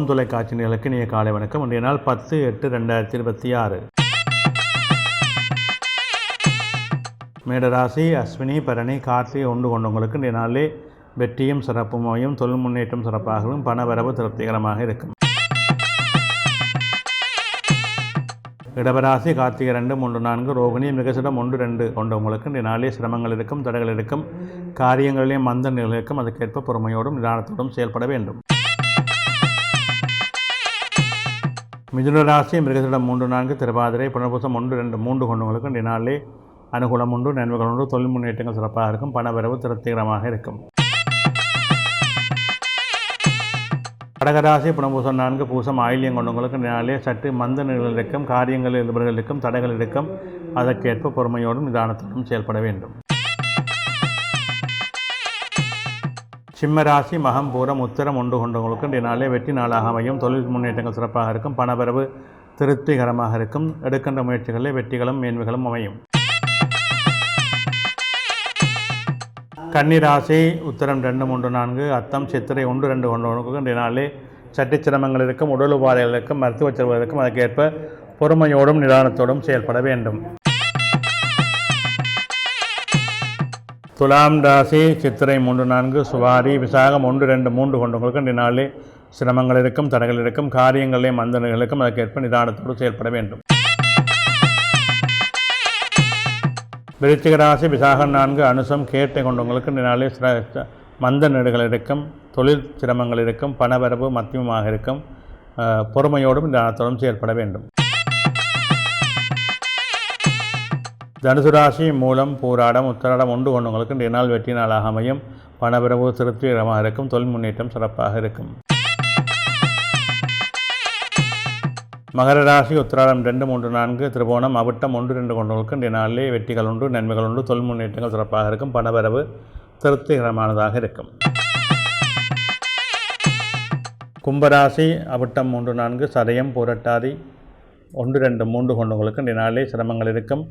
ஓம் தொலைக்காட்சி நிகழ்ச்சிக்கு இனிய காலை வணக்கம். இன்றைய நாள் 10/8/2026. மேடராசி அஸ்வினி பரணி கார்த்திகை ஒன்று கொண்டவங்களுக்கு இன்றைய நாளிலே வெற்றியும் சிறப்புமையும் தொழில் முன்னேற்றம் சிறப்பாகவும் பணவரவு திருப்திகரமாக இருக்கும். இடவராசி கார்த்திகை 2, 3, 4 ரோகிணி மிருகசிடம் 1, 2 கொண்டவங்களுக்கு இன்றைய நாளிலே சிரமங்கள் இருக்கும், தடைகள் இருக்கும், காரியங்களிலே மந்த நிலை இருக்கும். அதுக்கேற்ப பொறுமையோடும் நிதானத்தோடும் செயல்பட வேண்டும். மிதுன ராசி மிருகசிடம் 3, 4 திருவாதிரை புனர்பூசம் 1, 2, 3 கொண்டவங்களுக்கு இன்றைய நாளிலே அனுகூலம் உண்டு, நன்மைகள் உண்டு, தொழில் முன்னேற்றங்கள் சிறப்பாக இருக்கும், பணவரவு திருப்திகரமாக இருக்கும். கடகராசி புனர்பூசம் 4 பூசம் ஆயில்யம் கொண்டவங்களுக்கு இன்றைய நாளிலே சற்று மந்த நிலைகள் இருக்கும், காரியங்களில் இருபர்கள் இருக்கும், தடைகள் இருக்கும். அதற்கேற்ப பொறுமையோடும் நிதானத்தோடும் செயல்பட வேண்டும். சிம்மராசி மகம் பூரம் உத்திரம் 1 கொண்டவங்களுக்கு இன்றைய நாளிலே வெற்றி நாளாக அமையும், தொழில் முன்னேற்றங்கள் சிறப்பாக இருக்கும், பணவரவு திருப்திகரமாக இருக்கும், எடுக்கின்ற முயற்சிகளில் வெற்றிகளும் மேன்மைகளும் அமையும். கன்னிராசி உத்திரம் 2, 3, 4 அத்தம் சித்திரை 1, 2 கொண்டவங்களுக்கு இன்றைய நாளிலே சற்று சிரமங்கள் இருக்கும், உடல் உபாதைகள் இருக்கும், மருத்துவ செலவுகள் இருக்கும். அதற்கேற்ப பொறுமையோடும் நிதானத்தோடும் செயல்பட வேண்டும். துலாம் ராசி சித்திரை 3, 4 சுவாரி விசாகம் 1, 2, 3 கொண்டவங்களுக்கு இன்றைய நாளிலே சிரமங்கள் இருக்கும், தடைகள் இருக்கும், காரியங்களிலே மந்தனைகள் இருக்கும். அதற்கேற்ப நிதானத்தோடு செயல்பட வேண்டும். விருச்சிக ராசி விசாகம் 4 அனுசம் கேட்டை கொண்டவங்களுக்கு இன்றைய நாளிலே மந்த நெடுகள் இருக்கும், தொழில் சிரமங்கள் இருக்கும், பணவரவு மத்தியமாக இருக்கும். பொறுமையோடும் நிதானத்தோடும் செயல்பட வேண்டும். தனுசு ராசி மூலம் பூராடம் உத்திராடம் 1 கொண்டவங்களுக்கு இன்றைய நாள் வெற்றி நாளாக அமையும், பணவரவு திருப்திகரமாக இருக்கும், தொழில் முன்னேற்றம் சிறப்பாக இருக்கும். மகர ராசி உத்திராடம் 2, 3, 4 திருவோணம் அவிட்டம் 1, 2 கொண்டவங்களுக்கு இன்றைய நாளிலே வெற்றிகள் உண்டு, நன்மைகள் உண்டு, தொழில் முன்னேற்றங்கள் சிறப்பாக இருக்கும், பணவரவு திருப்திகரமானதாக இருக்கும். கும்பராசி அவிட்டம் 3, 4 சதயம் பூரட்டாதி 1, 2, 3 கொண்டவங்களுக்கு இன்றைய நாளிலே சிரமங்கள் இருக்கும்,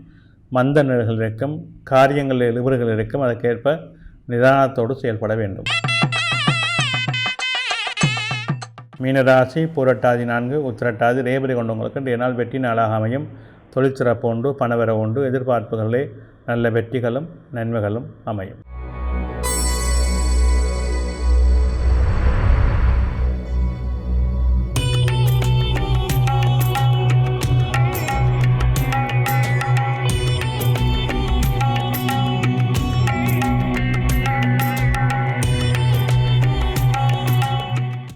மந்த நிலைகள் இருக்கும், காரியங்களில் இழுபறுகள் இருக்கும். அதற்கேற்ப நிதானத்தோடு செயல்பட வேண்டும். மீனராசி பூரட்டாதி 4 உத்திரட்டாதி ரேவதி கொண்டவங்களுக்கு இன்றைய நாள் வெற்றி நாளாக அமையும், தொழில் சிறப்பு உண்டு, பணவரவு உண்டு, எதிர்பார்ப்புகளிலே நல்ல வெற்றிகளும் நன்மைகளும் அமையும்.